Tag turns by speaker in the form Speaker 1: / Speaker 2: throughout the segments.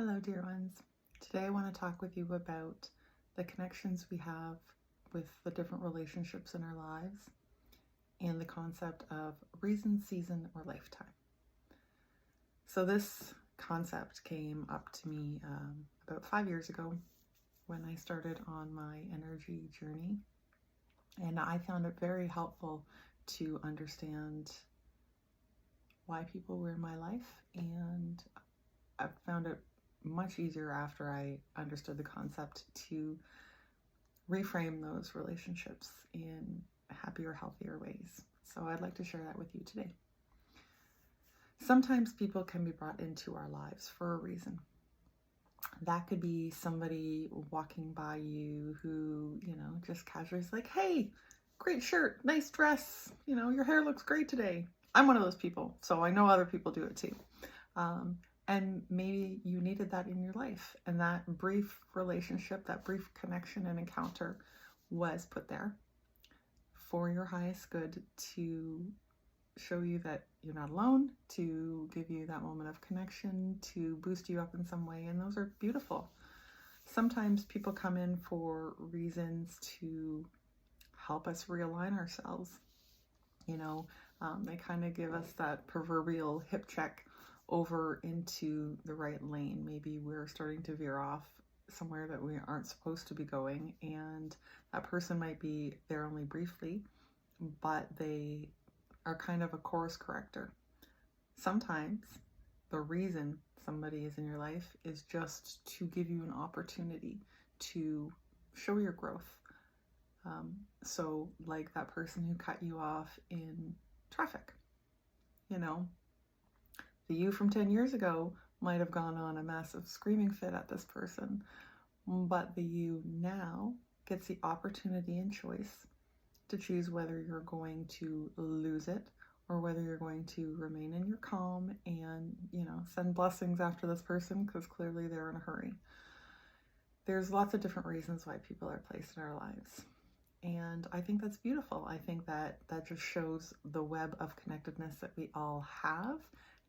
Speaker 1: Hello, dear ones. Today I want to talk with you about the connections we have with the different relationships in our lives and the concept of reason, season, or lifetime. So, this concept came up to me about 5 years ago when I started on my energy journey, and I found it very helpful to understand why people were in my life, and I found it much easier after I understood the concept to reframe those relationships in happier, healthier ways. So I'd like to share that with you today. Sometimes people can be brought into our lives for a reason. That could be somebody walking by you who, just casually is like, hey, great shirt, nice dress, your hair looks great today. I'm one of those people, so I know other people do it too. And maybe you needed that in your life, and that brief relationship, that brief connection and encounter was put there for your highest good, to show you that you're not alone, to give you that moment of connection, to boost you up in some way, and those are beautiful. Sometimes people come in for reasons to help us realign ourselves. They kind of give us that proverbial hip check over into the right lane. Maybe we're starting to veer off somewhere that we aren't supposed to be going, and that person might be there only briefly, but they are kind of a course corrector. Sometimes the reason somebody is in your life is just to give you an opportunity to show your growth. So like that person who cut you off in traffic, the you from 10 years ago might have gone on a massive screaming fit at this person, but the you now gets the opportunity and choice to choose whether you're going to lose it or whether you're going to remain in your calm and, send blessings after this person, because clearly they're in a hurry. There's lots of different reasons why people are placed in our lives. And I think that's beautiful. I think that just shows the web of connectedness that we all have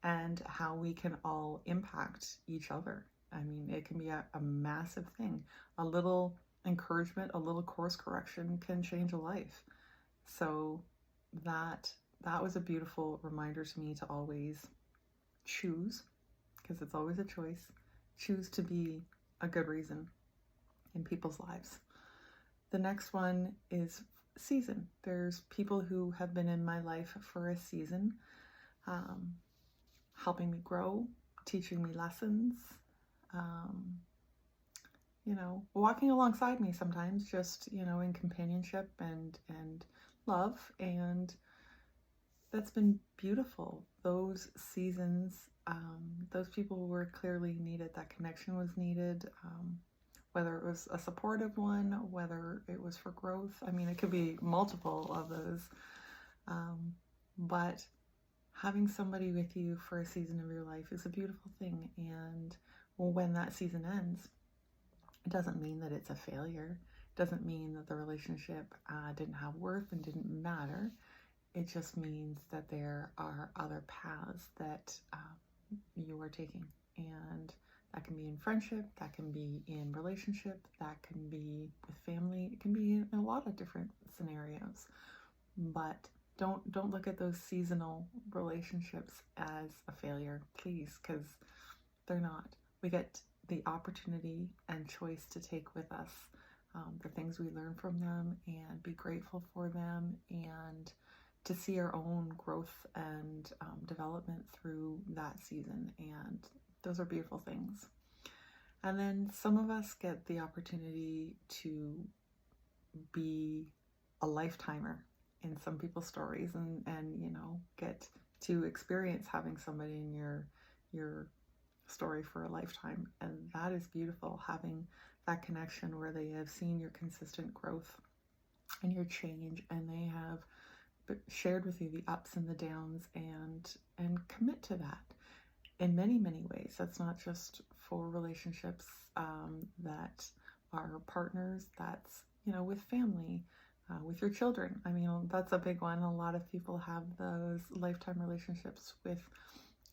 Speaker 1: and how we can all impact each other. I mean, it can be a massive thing. A little encouragement, a little course correction can change a life. So that was a beautiful reminder to me to always choose, because it's always a choice, choose to be a good reason in people's lives. The next one is season. There's people who have been in my life for a season, helping me grow, teaching me lessons, walking alongside me sometimes, just, in companionship and love. And that's been beautiful. Those seasons, those people were clearly needed. That connection was needed. Whether it was a supportive one, whether it was for growth. I mean, it could be multiple of those. But having somebody with you for a season of your life is a beautiful thing. And when that season ends, it doesn't mean that it's a failure. It doesn't mean that the relationship didn't have worth and didn't matter. It just means that there are other paths that you are taking. And that can be in friendship, that can be in relationship, that can be with family, it can be in a lot of different scenarios. But don't look at those seasonal relationships as a failure, please, because they're not. We get the opportunity and choice to take with us the things we learn from them and be grateful for them, and to see our own growth and development through that season. And those are beautiful things. And then some of us get the opportunity to be a lifetimer in some people's stories, and get to experience having somebody in your story for a lifetime. And that is beautiful, having that connection where they have seen your consistent growth and your change, and they have shared with you the ups and the downs, and commit to that in many, many ways. That's not just for relationships that are partners, that's, with family, with your children. I mean, that's a big one. A lot of people have those lifetime relationships with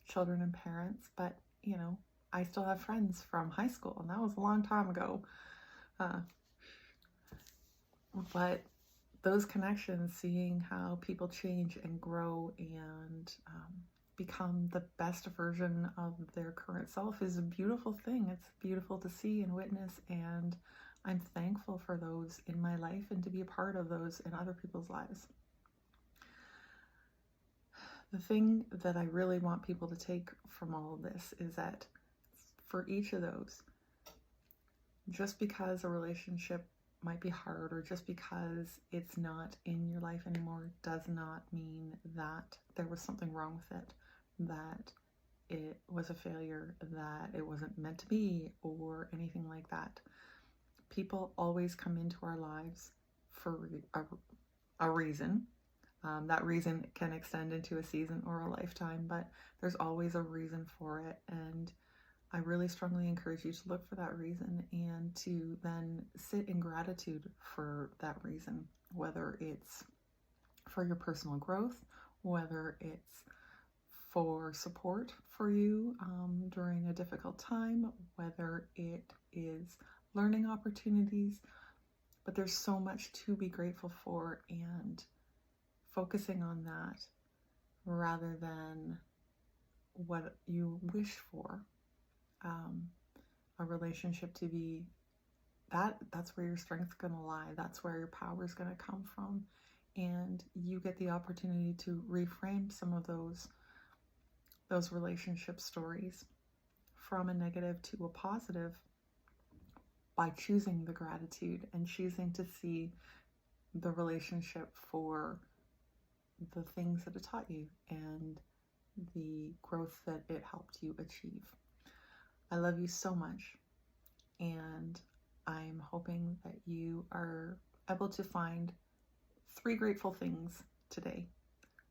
Speaker 1: children and parents, but, I still have friends from high school, and that was a long time ago. Uh, but those connections, seeing how people change and grow and become the best version of their current self, is a beautiful thing. It's beautiful to see and witness, and I'm thankful for those in my life and to be a part of those in other people's lives. The thing that I really want people to take from all of this is that for each of those, just because a relationship might be hard or just because it's not in your life anymore does not mean that there was something wrong with it, that it was a failure, that it wasn't meant to be, or anything like that. People always come into our lives for a reason. That reason can extend into a season or a lifetime, but there's always a reason for it. And I really strongly encourage you to look for that reason and to then sit in gratitude for that reason, whether it's for your personal growth, whether it's for support for you during a difficult time, whether it is learning opportunities. But there's so much to be grateful for, and focusing on that rather than what you wish for. A relationship to be that's where your strength's going to lie. That's where your power is going to come from. And you get the opportunity to reframe some of those relationship stories from a negative to a positive by choosing the gratitude and choosing to see the relationship for the things that it taught you and the growth that it helped you achieve. I love you so much, and I'm hoping that you are able to find 3 grateful things today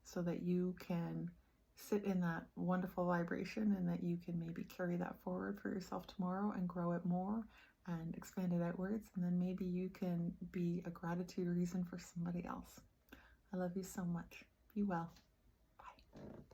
Speaker 1: so that you can sit in that wonderful vibration and that you can maybe carry that forward for yourself tomorrow and grow it more and expand it outwards, and then maybe you can be a gratitude reason for somebody else. I love you so much. Be well. Bye.